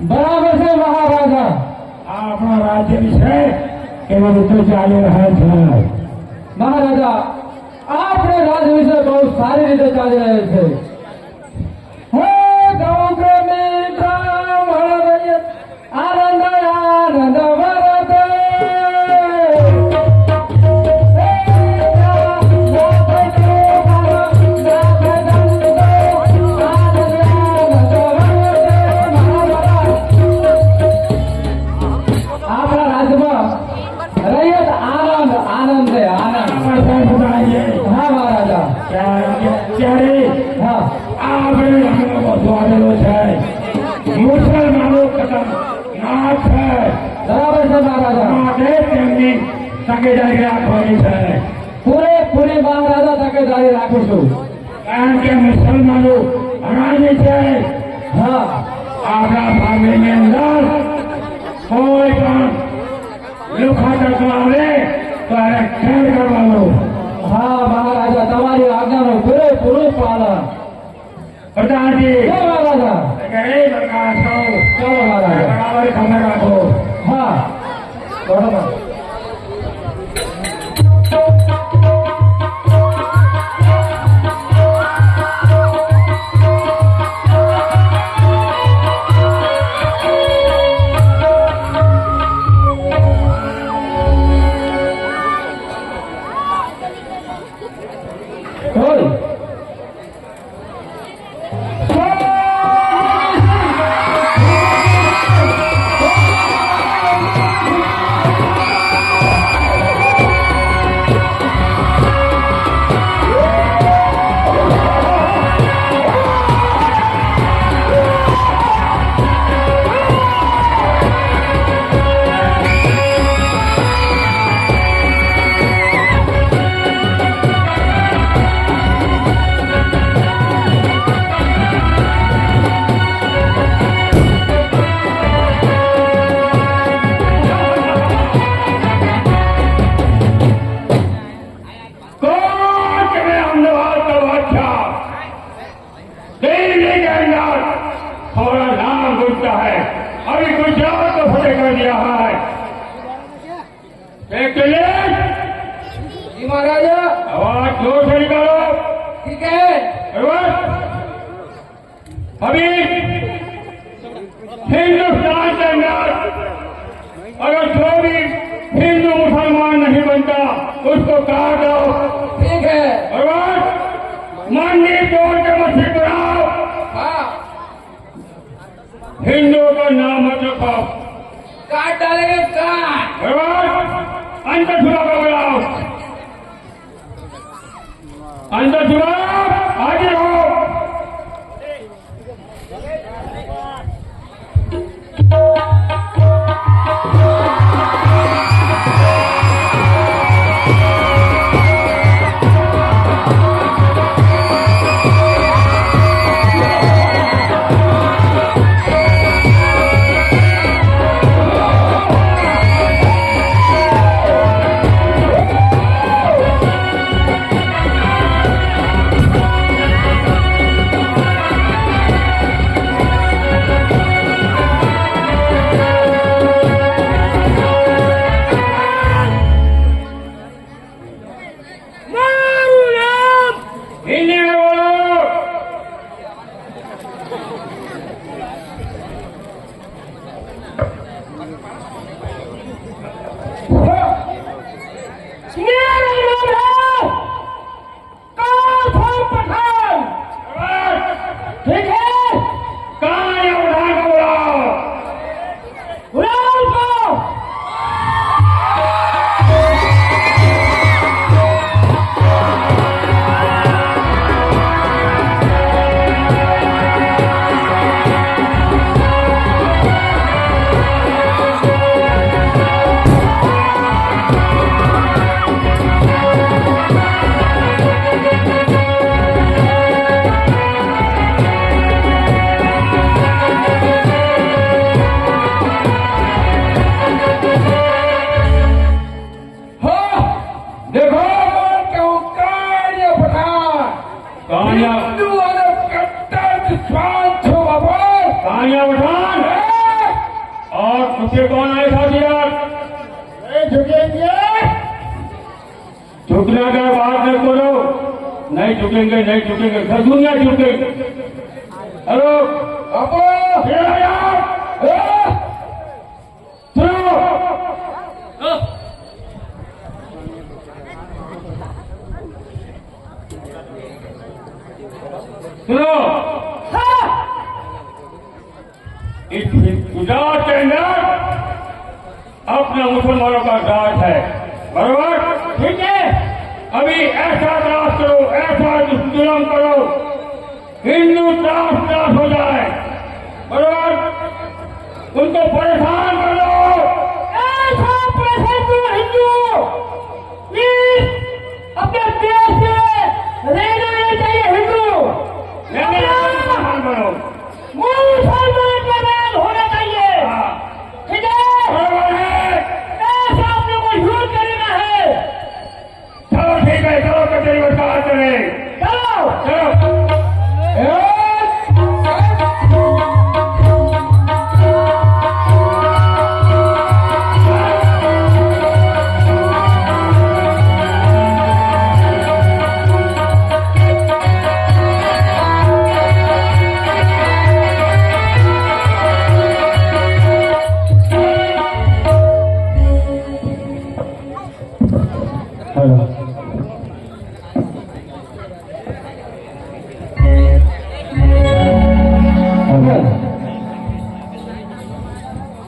बराबर से महाराजा આપણા રાજ્ય વિશે કેવો ઋતુ ચાલી રહ્યા છે મહારાજા આપણે રાજ વિશે બહુ સારી રીતે ચાલી રહ્યો છે હે ગૌ મિત્ર મળે આનંદ આનંદ વરતે મુસલમાનો કદમ ના છે બરાબર છે મહારાજા માટે તેમની તકેદારી રાખવાની છે પૂરેપૂરી મહારાજા તકેદારી રાખીશું કારણ કે મુસલમાનો હરામી છે હા આપણા ફામીની અંદર કોઈ પણ લુખા તત્વ આવે તો એને ખેડ કરવાનો હા મહારાજા તમારી આજ્ઞાનું પૂરેપૂરું પાલન પ્રધાનજી જય મહારાજા એ પ્રકાશ ચલો મહારાજા બરાબર ખબર રાખો હા બરોબર महाराजा आवाज जोर से निकालो ठीक है अभी हिंदुस्तान के अंदर अगर जो भी हिंदू मुसलमान नहीं बनता उसको काट दो ठीक है माननीय तौर के मस्जिद बनाओ हाँ हिंदुओं का नाम मत रखो काट डालेंगे काट अंदर छुड़ा कर बुलाओ अंदर छुड़ा आगे हो पीछे कौन आए साथियार? झुकेंगे, झुकने के बाद में बोलो नहीं झुकेंगे, नहीं झुकेंगे, दुनिया झुकेंगे। हेलो आपो यार सुनो, सुनो, इस गुजरात के अंदर अपने मुसलमानों का राज है, बराबर? ठीक है, अभी ऐसा त्रास करो, ऐसा जुल्म करो, हिंदू त्रास हो जाए, बराबर? उनको परेशान करो, ऐसा परेशान करो हिंदू, प्लीज अपने देश से रहना नहीं चाहिए हिंदू, मुसलमान बनो, मुसलमान का नाम होना चाहिए, ठीक है? बराबर है, ऐसा आप लोगों को यूज करना है। चलो ठीक है, चलो कचेरी में कहा करें, चलो चलो।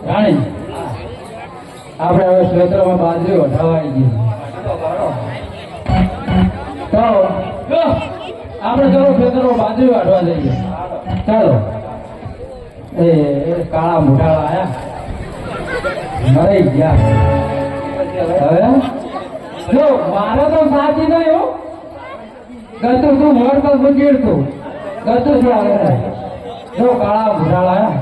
રાણી આપણે હવે ક્ષેત્રમાં બાજરી વઢાવાઈ ગઈ તો આપણે ચલો ક્ષેત્રમાં બાજરી વાઢવા જઈએ, ચાલો. એ કાળા મોઢાળા આયા મરી ગયા. હવે જો મારે તો સાચી નહીં હો, ગતું તું મોર તો ગુંજીડતું ગતું શું આવે જો કાળા મોઢાળા આયા.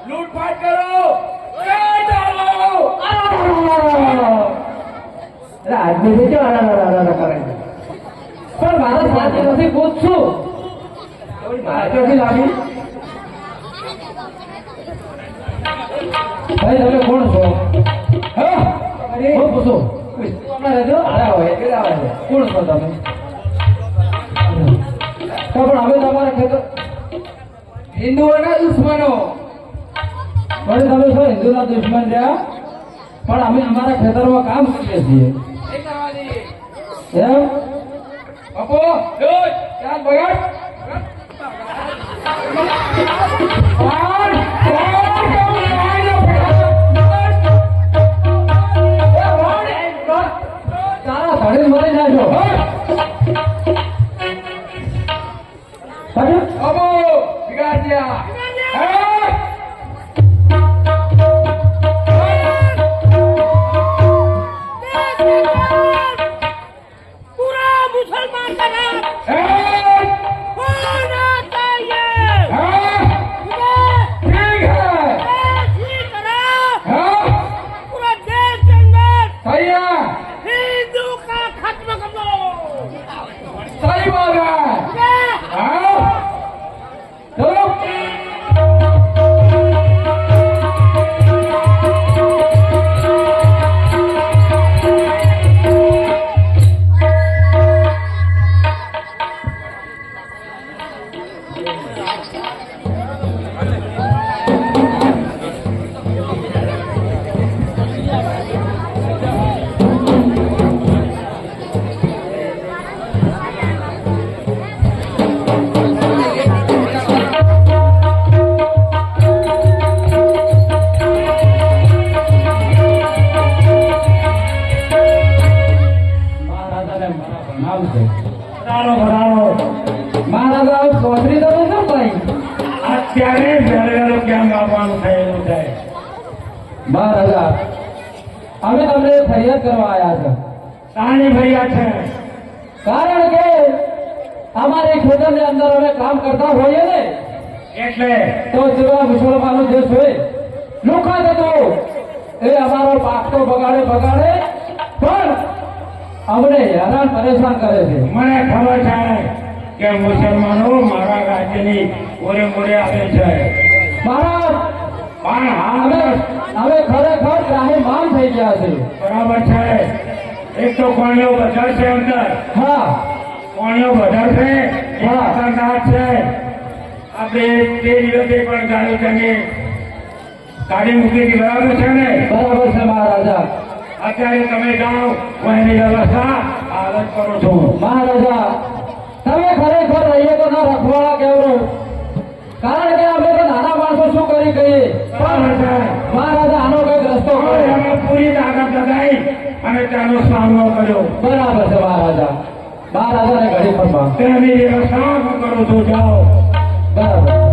लूटपाट करो, आदमी से क्या करेंगे पर मारा साथी નથી પૂછું ક્યાંથી લાવી ભાઈ તમે કોણ છો? હા હું પૂછું હમણાં રહેજો આવ્યા હોય એટલે આવે છે કોણ છો તમે? તો પણ હવે તમારા ખેતર હિન્દુઓના દુશ્મનો ભલે તમે છો હિન્દુના દુશ્મન રહ્યા પણ અમે અમારા ખેતરમાં કામ કરીએ છીએ એમ બાપુ ક્યાં બગાડ તારા ધણી મરી જાશો બાપુ બિગાડ ગયા નામ છે ભરાવો મહારાજા ચોધરી તો ન ભાઈ અત્યારે વહેલો કેમ આવવાનું થયેલું છે મહારાજા અમે તમને ફરિયાદ કરવા આવ્યા છે શાની ફરિયાદ છે કારણ કે અમારી ખેતરની અંદર અમે કામ કરતા હોઈએ ને એટલે તો જેવા મુસલમાનો જે છે લુખા થતો એ અમારો પાક તો બગાડે પણ અમને હેરાન પરેશાન કરે છે મને ખબર છે કે મુસલમાનો મારા રાજ્યની ઓરે મોરે આવે છે મહારાજ પણ અમે હાલ અમે ખરેખર ત્રાહિમામ થઈ ગયા છે બરાબર છે એક તો કોણીઓ બજાર છે અંદર હા કોણીઓ બજાર છે હા. ખતરનાક છે આપણે તે દિવસે પણ ગાડી તમે ગાડી મૂકી હતી બરાબર છે ને બરાબર છે મહારાજા અત્યારે તમે જાઓ હું એની વ્યવસ્થા હાલત કરો છો મહારાજા તમે ખરેખર રહીએ તો ના રખવાડા કેવરો કારણ કે અમે તો નાના માણસો શું કરી કહીએ બરાબર છે મહારાજા આનો કઈક રસ્તો તો કરો અમે પૂરી તાકાત લગાઈ અને તેનો સામનો કર્યો બરાબર છે મહારાજાને ઘડી ફરવા તેની વ્યવસ્થા હું કરું છું જાઓ બરાબર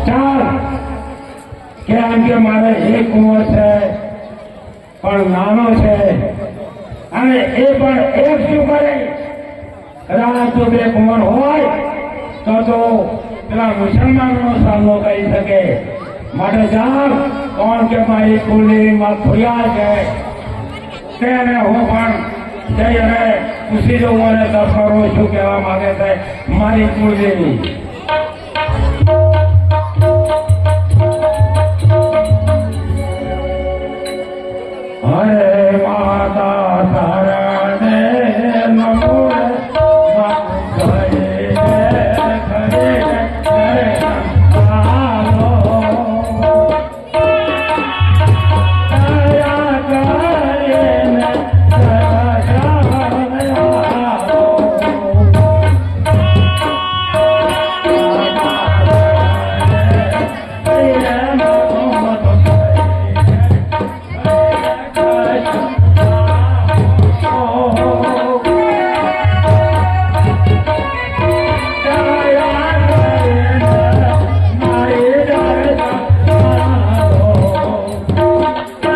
ચાલ કેમ કે મારે એક કુંવર છે પણ નાનો છે અને એ પણ એક શું કરે રાત જો બે કુંવર હોય તો પેલા મુસલમાનોનો સામનો કરી શકે માટે જાણ કોણ કે મારી કુલદેવી માં ખોયા છે તેને હું પણ જઈ અને પૂછી દઉં અને દફરો શું કહેવા માંગે છે મારી કુલદેવી હરે માતા તારાને નમો ઘરે ઘરે ઘરે આવો દયા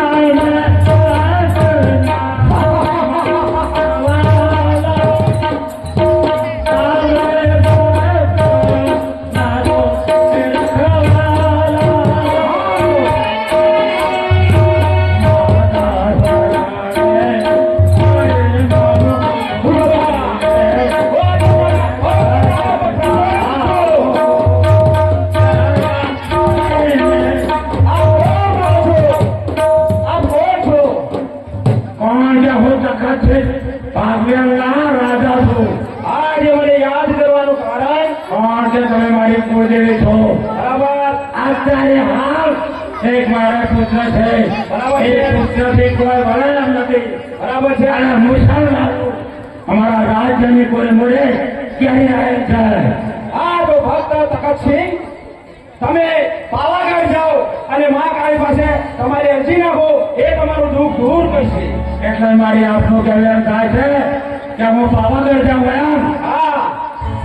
કરીને એક મારા પુત્ર છે બરાબર એ પુત્રથી કોઈ વલણ એમ નથી બરાબર છે અને મુસલમાન અમારા રાજ્યની કોઈ મળે ક્યાંય આવે છે આ તો ભક્ત તખતસિંહ તમે પાવાગઢ જાઓ અને મહાકાળી પાસે તમારી અરજી નાખો એ તમારું દુઃખ દૂર કરશે એટલે મારી આપનું કહેવું થાય છે કે હું પાવાગઢ જાઉં એમ હા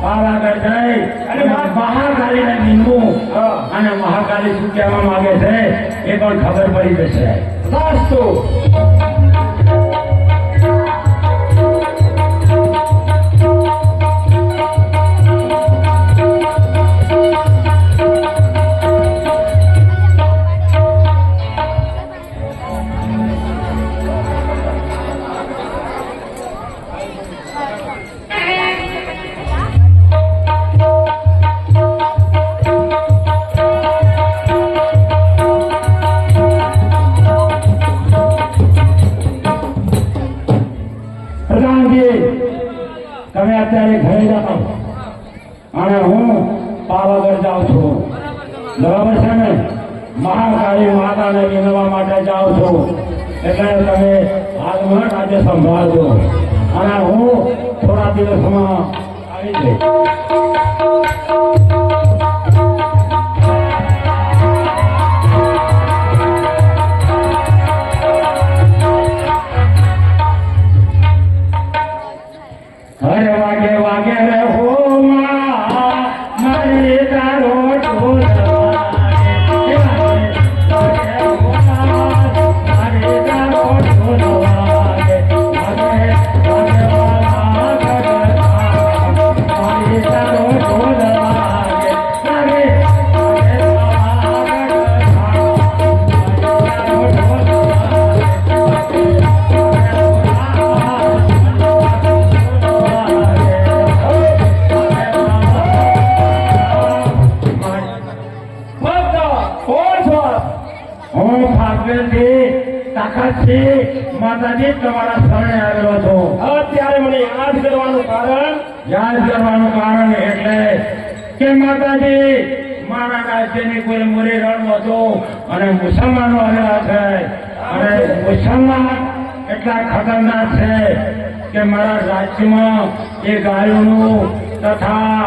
પાવાગઢ જઈ અને મહાકાળીને નિમવું અને મહાકાળી શું કહેવા માંગે છે એ પણ ખબર પડી જશે સાચું તમે અત્યારે ઘરે જાઓ અને હું પાવાગઢ જાઉં છું બરાબર છે ને મહાકાળી માતાને વિનવા માટે જાઉં છું એટલે તમે હાલમાં આજે સંભાળજો અને હું થોડા દિવસમાં આવી જઈશ. હર વાગે વાગે રે હો માં મારી તારો ઢોલ વાગે. વાગે હો માં, મારી તારો ઢોલ વાગે. વાગે વાગે વાલા ગગના, મારી તારો ઢોલ વાગે. વાગે વાગે વાલા ગગના, મારી તારો ઢોલ માતાજી તમારા શરણે આવેલો છું. અત્યારે મને યાદ કરવાનું કારણ યાદ કરવાનું કારણ એટલે કે માતાજી મારા રાજ્યની કોઈ મોરી રણ હતો અને મુસલમાનો આવેલા છે અને મુસલમાન એટલા ખતરનાક છે કે મારા રાજ્યમાં એ ગાયોનું તથા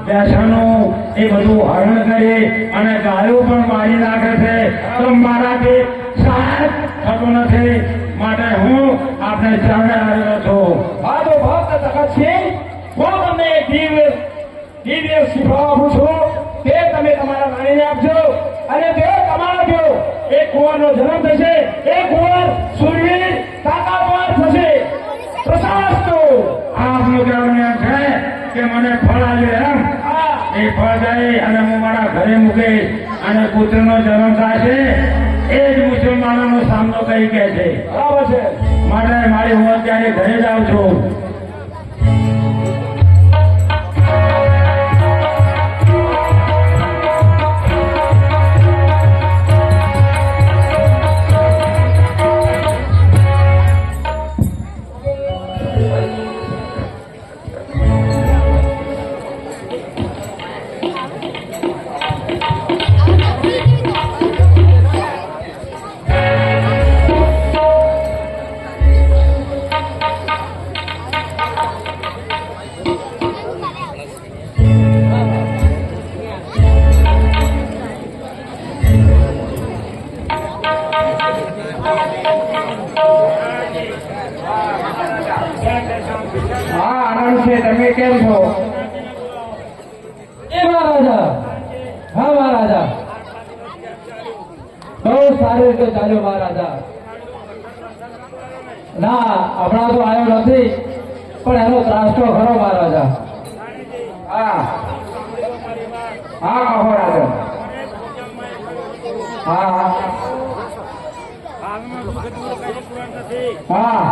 બેસણું એ બધું હરણ કરી અને ગાયો પણ મારી નાખે છે. તો મારાથી સહાય થતું નથી, માટે હું આપણે ચરણે આવેલો છું. આ તો ભક્ત તખતસિંહ, હું તમને એક દિવ્ય શીખવા આપું છું તે તમે તમારા રાણીને આપજો અને તે તમારા જો એક કુંવરનો જન્મ થશે. એ કુંવર સુરવીર તાકાતવાર થશે. પ્રશાસ્તો આપનું કહેવાનું એમ છે કે મને ફળ આવ્યું એમ. એ ફળ જાય અને હું મારા ઘરે મૂકીશ અને પુત્રનો જન્મ થશે. એ જ મુસલમાનોનો સામનો કરી કે છે. બરાબર છે. માટે મારી હું અત્યારે ઘરે જાઉં છું. હા આનંદ છે. તમે કેમ છો? એ મહારાજા, હા મહારાજા, બહુ સારી રીતે ચાલ્યો મહારાજા. ના હમણાં તો આવ્યો નથી પણ એનો ત્રાસ તો ખરો મહારાજા. હા હા કહો રાજા. હા હા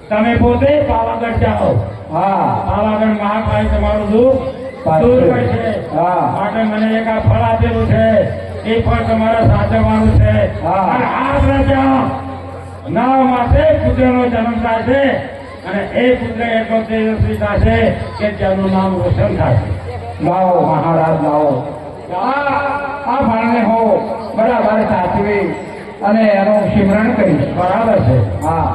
તમે પોતે પાવાગઢ જાઓ. હા પાવાગઢ મહાકાળી તમારું દુઃખ દૂર કરશે. હા. માટે મને એક આ ફળ આપેલું છે, એ ફળ તમારે સાચવવાનું છે. હા. અને આ પ્રજા નવ માસે પુત્રનો જન્મ થશે અને એ પુત્ર એટલો તેજસ્વી થશે કે તેનું નામ રોશન થશે. લાવો મહારાજ લાવો. આ ફળને હું બરાબર સાચવી અને એનું સિમરણ કરીશ. બરાબર છે. હા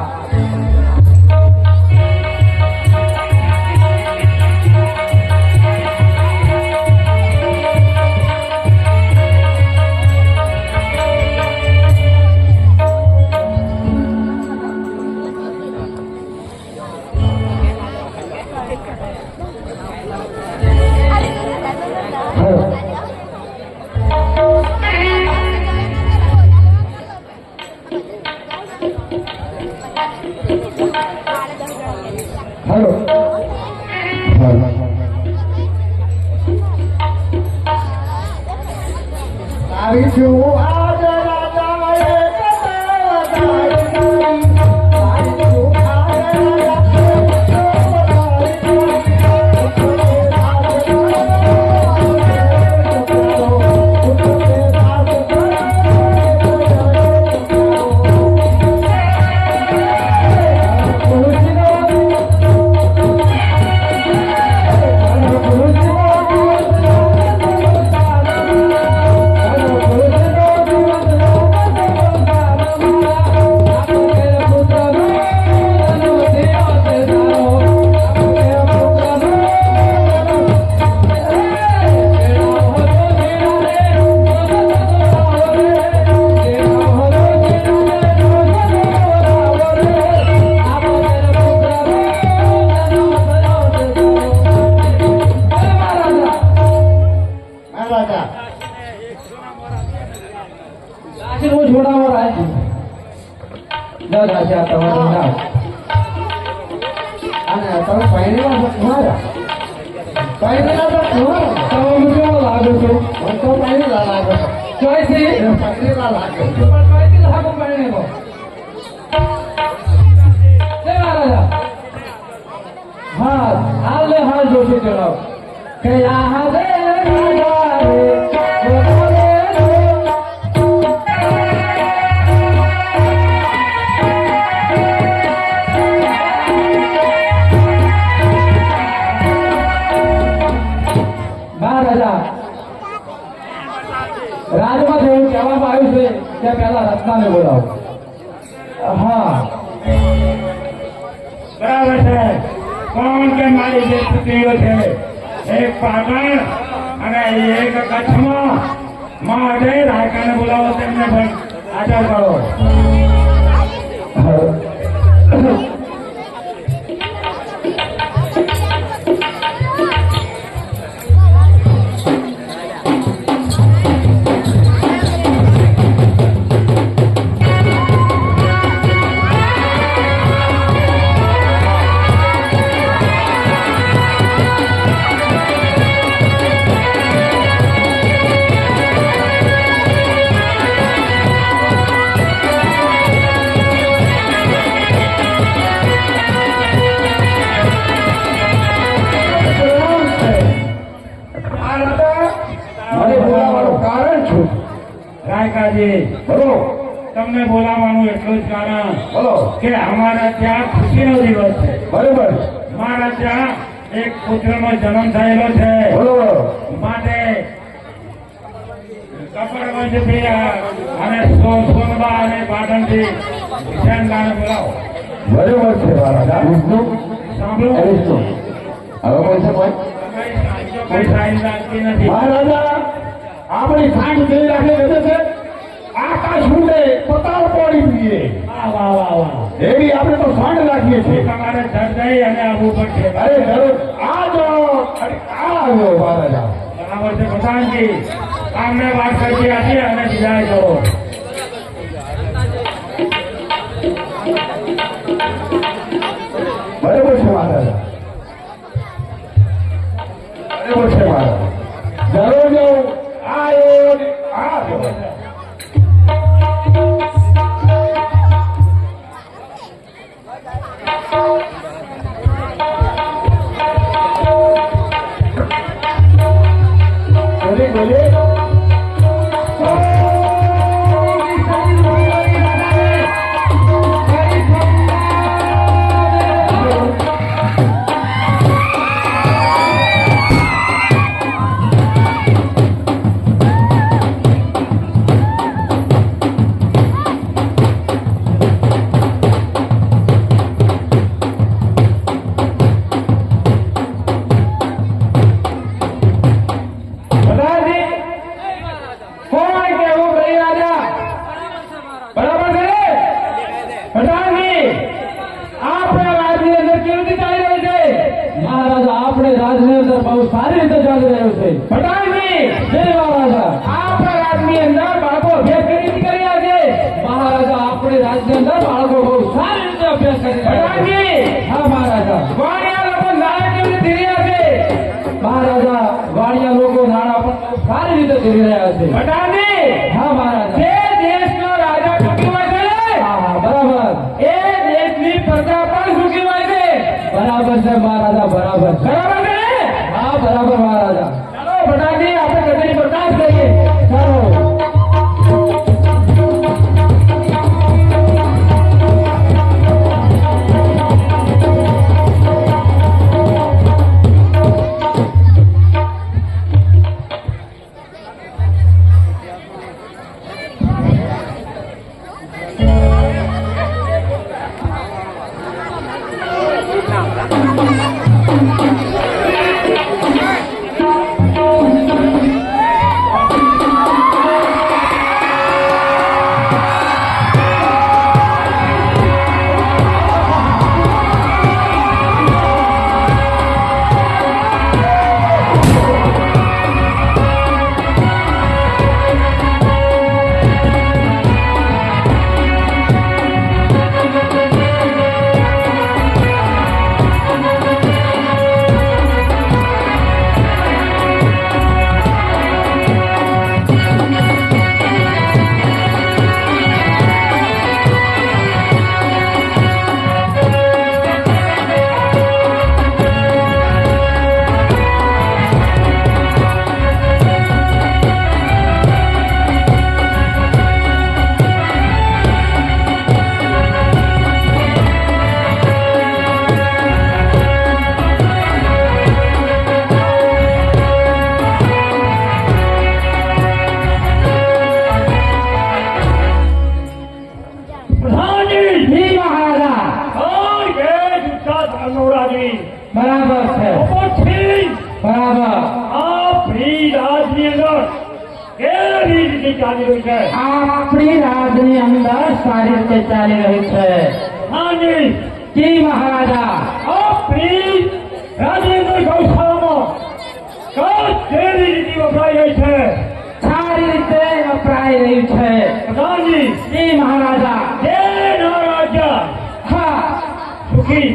હલો આવી છું આજ રાજાએ દાદા છે આ તમારું નામ અને તમે પહેરેલા તો તમારા પહેરેલા તો તમારા તમે કેવો લાગો છો હું તો પહેરેલા લાગે ચોઈસી પહેરેલા લાગે પણ ચોઈસી લાગો પહેરેલો જય મહારાજા હા હાલે હાલ જોશી ચડાવ કે આ હાલે રાજા રે બોલાવે મહારાજા રાજમાં એવું કહેવામાં આવ્યું છે કે પહેલા રત્નાને બોલાવો હા બરાબર છે કોણ કે મારી જે સ્ત્રીઓ છે એક પાટણ અને એક કચ્છમાં માટે રાયકાને બોલાવો તેમને પણ હાજર કરો રાયકાજી બોલો તમને બોલાવવાનું એટલું જ કારણ બોલો કે અમારા ત્યાં ખુશીનો દિવસ છે બરોબર મારા ત્યાં એક પુત્રનો જન્મ થયેલો છે બોલો માટે કપડવંશથી અને સોનબા અને પાટણથી વિશાનબાને બોલાવો બરોબર છે મહારાજા વિષ્ણુ સાંભળો વિષ્ણુ હવે કોઈ છે કોઈ તમારી સાંજો કોઈ સારી લાગતી નથી મહારાજા આપણી સાંજ જેવી રાખે ગમે છે આકાશ ઉડે પતાળ પડી દઈએ વાહ વાહ વાહ વાહ એવી આપણે તો સાંજ રાખીએ છીએ તમારે જઈ અને આવવું પડશે અરે જરૂર આ જો આવ્યો મહારાજા બરાબર છે પ્રધાનજી આમને વાત કરી હતી અને વિદાય કરો બરોબર છે મહારાજા બરોબર છે મહારાજા જરૂર જો આવ્યો ને આવ્યો બોલે બોલે મહારાજા આપણે રાજની અંદર બહુ સારી રીતે ચાલી રહ્યું છે જય મહારાજા આપણા રાજની અંદર બાળકો અભ્યાસ કરી રહ્યા છે મહારાજા આપણે રાજની અંદર બાળકો બહુ સારી રીતે અભ્યાસ કરી રહ્યા છે હા મહારાજા વાણિયા લોકો નાણાં કેવી રીતે રહ્યા છે મહારાજા વાણિયા લોકો નાણાં પણ બહુ સારી રીતે ધીરી રહ્યા છે ભટાજી હા મહારાજા જે દેશનો રાજા સુખી હોય છે હા હા બરાબર એ દેશની પ્રજા પણ સુખી હોય છે બરાબર છે મહારાજા બરાબર છે બરાબર છે ને? હા બરાબર મહારાજા ચાલો ભટાજી આપણે ગતિની બરદાસ્ત કરીએ ચાલો જી મહારાજા હા એ જુઠ્ઠા ધર્મનો રાજવી બરાબર છે પછી બરાબર આપણી રાજની અંદર કેવી રીતે ચાલી રહ્યું છે આપણી રાજની અંદર સારી રીતે ચાલી રહી છે હાજી જી મહારાજા આપણી રાજની અંદર ગૌશાળામાં કેવી રીતે વપરાઈ રહી છે સારી રીતે વપરાઈ રહ્યું છે પ્રધાનજી જી મહારાજા જે રાજ્ય હા સુખી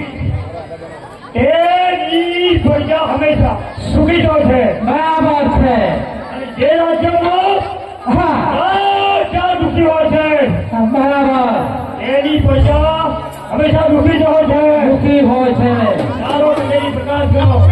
તેની પ્રજા હંમેશા સુખી જ હોય છે બરાબર છે અને જે રાજ્યમાં હા રાજા દુઃખી હોય છે બરાબર એની પ્રજા હંમેશા દુઃખી જ હોય છે દુઃખી હોય છે ચાલો તેની પ્રકાશ કરો